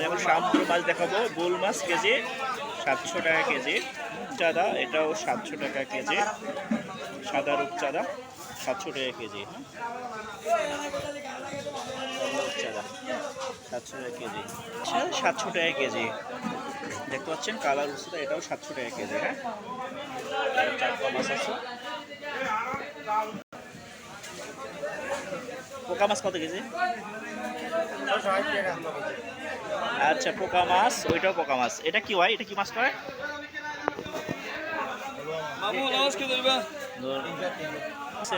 আপনাদের এখন সামুদ্র মাছ দেখাবো। বোল মাছ কেজি 700 টাকা কেজি। চাঁদা এটাও 700 টাকা কেজি। সাদা রূপচাঁদা 700 টাকা কেজি। রূপচাঁদা 700 টাকা কেজি। 700 টাকা কেজি। দেখতে পাচ্ছেন কালার রূপচাঁদা, এটাও 700 টাকা কেজি। হ্যাঁ, চারপা মাছ আছে। পোকা মাছ কত কেজি? আচ্ছা, পোকা মাছ, ওইটাও পোকা মাছ। এটা কি হয়? এটা কি মাছ করে?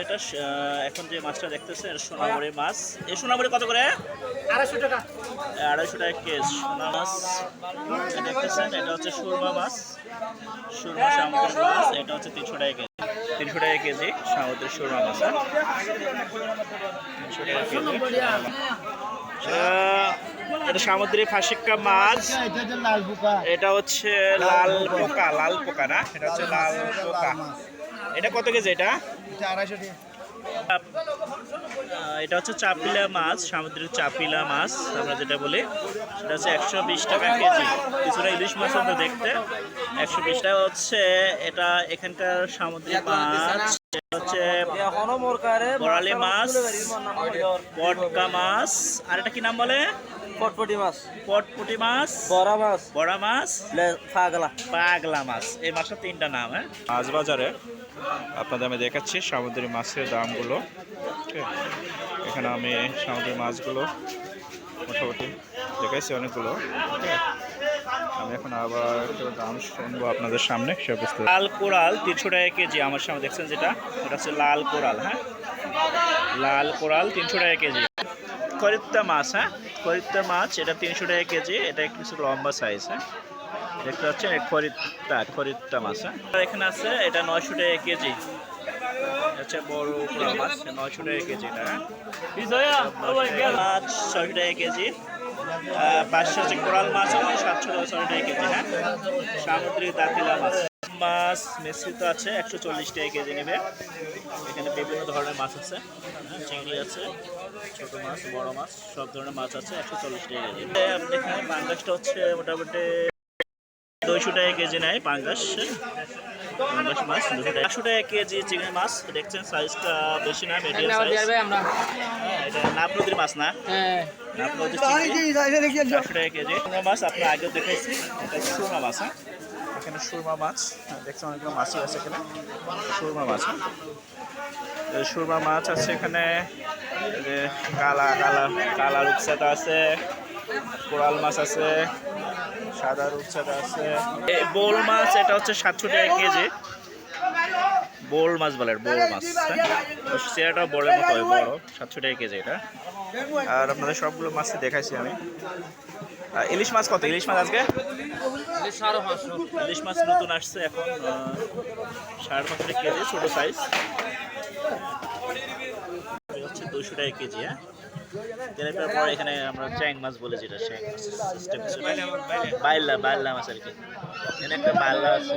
এটা এখন যে মাছটা দেখতেছে সোনামুড়ি মাছ। এই সোনামুড়ি কত করে? 250 টাকা। 250 টাকা কেজি সোনা মাছ দেখতেছেন। এটা হচ্ছে সুরমা মাছ, সুরমা সামুদ্রিক মাছ। এটা হচ্ছে 300 টাকা কেজি। 300 টাকা কেজি সামুদ্রিক সুরমা মাছ। 300 টাকা কেজি। এটা সামুদ্রিক ফাঁসিক্কা মাছ। এটা হচ্ছে লাল পোকা, লাল পোকা না, এটা হচ্ছে লাল পোকা। এটা কত কেজি? এটা 250 টাকা। এটা হচ্ছে চাপিলা মাছ, সামুদ্রিক চাপিলা মাছ আমরা যেটা বলি, সেটা হচ্ছে 120 টাকা কেজি। কিছুটা ইলিশ মাছ মতো দেখতে। 120 টাকা হচ্ছে এটা এখানকার সামুদ্রিক মাছ। হচ্ছে বরালি মাছ, পটকা মাছ, আর এটা কি নাম বলে? পটপটি মাছ, পটপুটি মাছ, বড়া মাছ, বড়া মাছ, পাগলা পাগলা মাছ। এই মাছটা 3টা নাম। হ্যাঁ, মাছ বাজারে আপনাদের আমি দেখাচ্ছি সামুদ্রিক মাছের দামগুলো। এখানে আমি সামুদ্রিক মাছগুলো মোটামুটি দেখাইছি অনেকগুলো। আমি এখন আবার একটু দাম শুনবো আপনাদের সামনে। লাল কোরাল 300 টাকা কেজি আমার সামনে দেখছেন যেটা, এটা হচ্ছে লাল কোরাল। হ্যাঁ, লাল কোরাল 300 টাকা কেজি। খরিত্তা মাছ, হ্যাঁ, খরিত্তা মাছ এটা 300 টাকা কেজি। এটা কিছু লম্বা সাইজ। হ্যাঁ, দেখতে পাচ্ছেন খরিত্তা মাছ। হ্যাঁ, এখানে আছে এটা 900 টাকা কেজি। আচ্ছা, বড় কোরাল মাছ 900 টাকা কেজি। এটা মাছ 600 টাকা কেজি। পাশে হচ্ছে কোরাল মাছ 700 টাকা কেজি। হ্যাঁ, সামুদ্রিক দাতিলা মাছ। মাছ মিশ্রিত আছে 140 টাকা কেজি নেবে। এখানে বিভিন্ন ধরনের মাছ আছে। চিংড়ি আছে, ছোট মাছ, বড় মাছ, সব ধরনের মাছ আছে। 140 টাকা কেজি। আপনি এখানে পাঙ্গাসটা হচ্ছে মোটামুটি 200 টাকা কেজি নেয় পাঙ্গাস। পাঙ্গাস মাছ 200 টাকা কেজি। চিংড়ি মাছ দেখছেন সাইজটা বেশি না, মিডিয়াম সাইজ। এটা নাপ নদীর মাছ না? নাপ নদীর চিংড়ি 400 টাকা কেজি। মাছ আপনার আগেও দেখাইছি, এটা সুরমা মাছ। হ্যাঁ, এখানে সুরমা মাছ দেখছেন, অনেকগুলো মাছই আছে এখানে। সুরমা মাছ, সুরমা মাছ আছে এখানে। কালা কালা কালা রূপচাঁদা আছে, কোরাল মাছ আছে, সাদা রূপচাঁদা আছে। বোল মাছ এটা হচ্ছে 700 টাকা কেজি। বোল মাছ বলে, বোল মাছ। চেয়ারটা বড়ের মতো হয়, বড়। 700 টাকা কেজি এটা। আর আপনাদের সবগুলো মাছই দেখাইছি আমি। ইলিশ মাছ কত? ইলিশ মাছ আজকে ইলিশ মাছ নতুন আসছে এখন, 550 টাকা কেজি, ছোট সাইজ। হচ্ছে 200 টাকা কেজি। হ্যাঁ, তেলাপিয়ার পর এখানে আমরা চ্যাং মাছ বলে, যেটা চ্যাং মাছ সিস্টেম, বাইল্লা মাছ আর কি। এখানে একটা বাইল্লা আছে।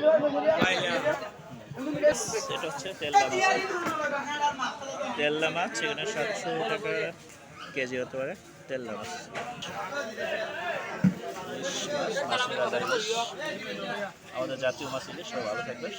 এটা হচ্ছে তেল্লা মাছ। তেল্লা মাছ এখানে 700 টাকা কেজি হতে পারে। তেল্লা মাছ, মাছের রাজা ইলিশ, আমাদের জাতীয় মাছ ইলিশ। সব ভালো থাকবে।